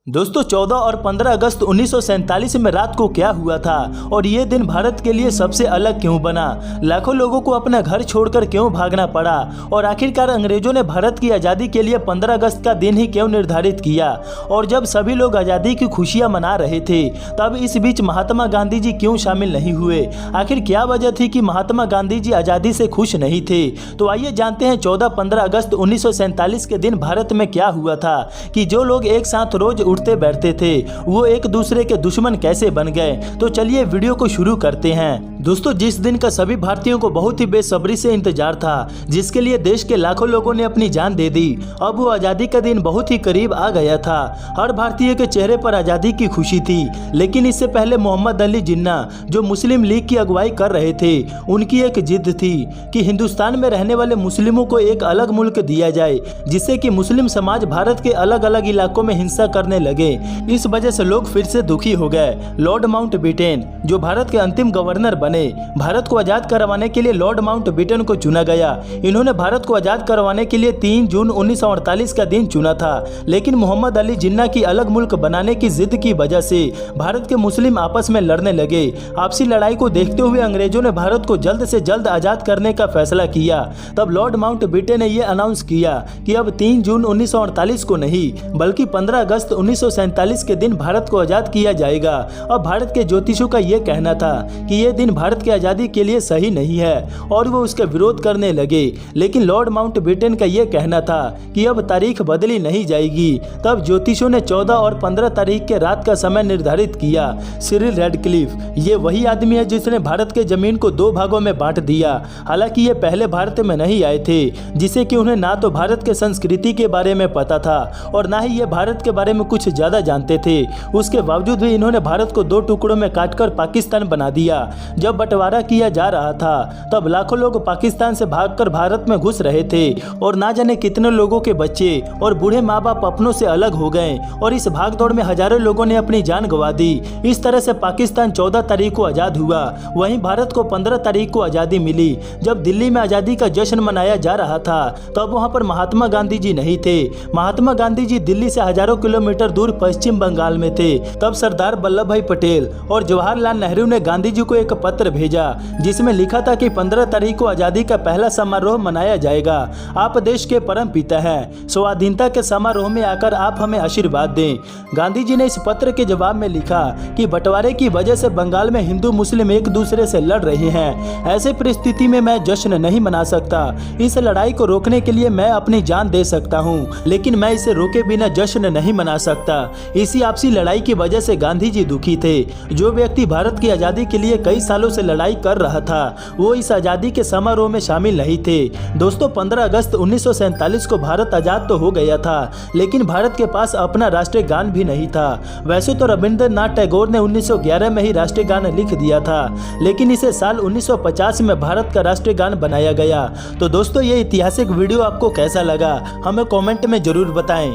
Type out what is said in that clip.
दोस्तों 14 और 15 अगस्त 1947 में रात को क्या हुआ था और ये दिन भारत के लिए सबसे अलग क्यों बना। लाखों लोगों को अपना घर छोड़कर क्यों भागना पड़ा और आखिरकार अंग्रेजों ने भारत की आज़ादी के लिए 15 अगस्त का दिन ही क्यों निर्धारित किया। और जब सभी लोग आज़ादी की खुशियां मना रहे थे तब इस बीच महात्मा गांधी जी क्यों शामिल नहीं हुए। आखिर क्या वजह थी कि महात्मा गांधी जी आज़ादी से खुश नहीं थे। तो आइए जानते हैं 14-15 अगस्त 1947 के दिन भारत में क्या हुआ था कि जो लोग एक साथ रोज उठते बैठते थे वो एक दूसरे के दुश्मन कैसे बन गए। तो चलिए वीडियो को शुरू करते हैं। दोस्तों जिस दिन का सभी भारतीयों को बहुत ही बेसब्री से इंतजार था, जिसके लिए देश के लाखों लोगों ने अपनी जान दे दी, अब वो आज़ादी का दिन बहुत ही करीब आ गया था। हर भारतीय के चेहरे पर आज़ादी की खुशी थी। लेकिन इससे पहले मोहम्मद अली जिन्ना जो मुस्लिम लीग की अगुवाई कर रहे थे, उनकी एक जिद थी कि हिंदुस्तान में रहने वाले मुस्लिमों को एक अलग मुल्क दिया जाए, जिससे कि मुस्लिम समाज भारत के अलग अलग इलाकों में हिंसा करने लगे। इस वजह से लोग फिर से दुखी हो गए। लॉर्ड माउंटबेटन जो भारत के अंतिम गवर्नर बने, भारत को आजाद करवाने के लिए लॉर्ड माउंटबेटन को चुना गया। इन्होंने भारत को आजाद करवाने के लिए 3 जून 1948 का दिन चुना था। लेकिन मोहम्मद अली जिन्ना की अलग मुल्क बनाने की जिद की वजह से भारत के मुस्लिम आपस में लड़ने लगे। आपसी लड़ाई को देखते हुए अंग्रेजों ने भारत को जल्द से जल्द आजाद करने का फैसला किया। तब लॉर्ड माउंटबेटन ने यह अनाउंस किया कि अब 3 जून 1948 को नहीं बल्कि 15 अगस्त 1947 के दिन भारत को आजाद किया जाएगा। अब भारत के ज्योतिषों का यह कहना था कि यह दिन भारत की आजादी के लिए सही नहीं है और वो उसका विरोध करने लगे। लेकिन लॉर्ड माउंटबेटन का यह कहना था कि अब तारीख बदली नहीं जाएगी। तब ज्योतिषों ने 14 और 15 तारीख के रात का समय निर्धारित किया। सिरिल रेडक्लिफ ये वही आदमी है जिसने भारत के जमीन को 2 भागों में बांट दिया। हालांकि ये पहले भारत में नहीं आए थे, जिससे कि उन्हें ना तो भारत के संस्कृति के बारे में पता था और ना ही ये भारत के बारे में कुछ ज्यादा जानते थे। उसके बावजूद भी इन्होंने भारत को 2 टुकड़ों में काटकर पाकिस्तान बना दिया। जब बंटवारा किया जा रहा था तब लाखों लोग पाकिस्तान से भागकर भारत में घुस रहे थे और ना जाने कितने लोगों के बच्चे और बूढ़े माँ बाप अपनों से अलग हो गए और इस भागदौड़ में हजारों लोगों ने अपनी जान गंवा दी। इस तरह से पाकिस्तान 14 तारीख को आजाद हुआ। वहीं भारत को 15 तारीख को आजादी मिली। जब दिल्ली में आजादी का जश्न मनाया जा रहा था तब वहाँ पर महात्मा गांधी जी नहीं थे। महात्मा गांधी जी दिल्ली से हजारों किलोमीटर दूर पश्चिम बंगाल में थे। तब सरदार वल्लभ भाई पटेल और जवाहरलाल नेहरू ने गांधी जी को एक पत्र भेजा जिसमें लिखा था कि 15 तारीख को आजादी का पहला समारोह मनाया जाएगा। आप देश के परम पिता हैं, स्वाधीनता के समारोह में आकर आप हमें आशीर्वाद दें। गांधी जी ने इस पत्र के जवाब में लिखा कि बंटवारे की वजह से बंगाल में हिंदू मुस्लिम एक दूसरे से लड़ रहे हैं। ऐसे परिस्थिति में मैं जश्न नहीं मना सकता। इस लड़ाई को रोकने के लिए मैं अपनी जान दे सकता हूँ, लेकिन मैं इसे रोके बिना जश्न नहीं मना सकता। इसी आपसी लड़ाई की वजह से गांधी जी दुखी थे। जो व्यक्ति भारत की आजादी के लिए कई सालों से लड़ाई कर रहा था वो इस आजादी के समारोह में शामिल नहीं थे। दोस्तों 15 अगस्त 1947 को भारत आजाद तो हो गया था, लेकिन भारत के पास अपना राष्ट्रीय गान भी नहीं था। वैसे तो रविंद्रनाथ टैगोर ने 1911 में ही राष्ट्रीय गान लिख दिया था, लेकिन इसे साल 1950 में भारत का राष्ट्रीय गान बनाया गया। तो दोस्तों ये ऐतिहासिक वीडियो आपको कैसा लगा हमें कमेंट में जरूर बताएं।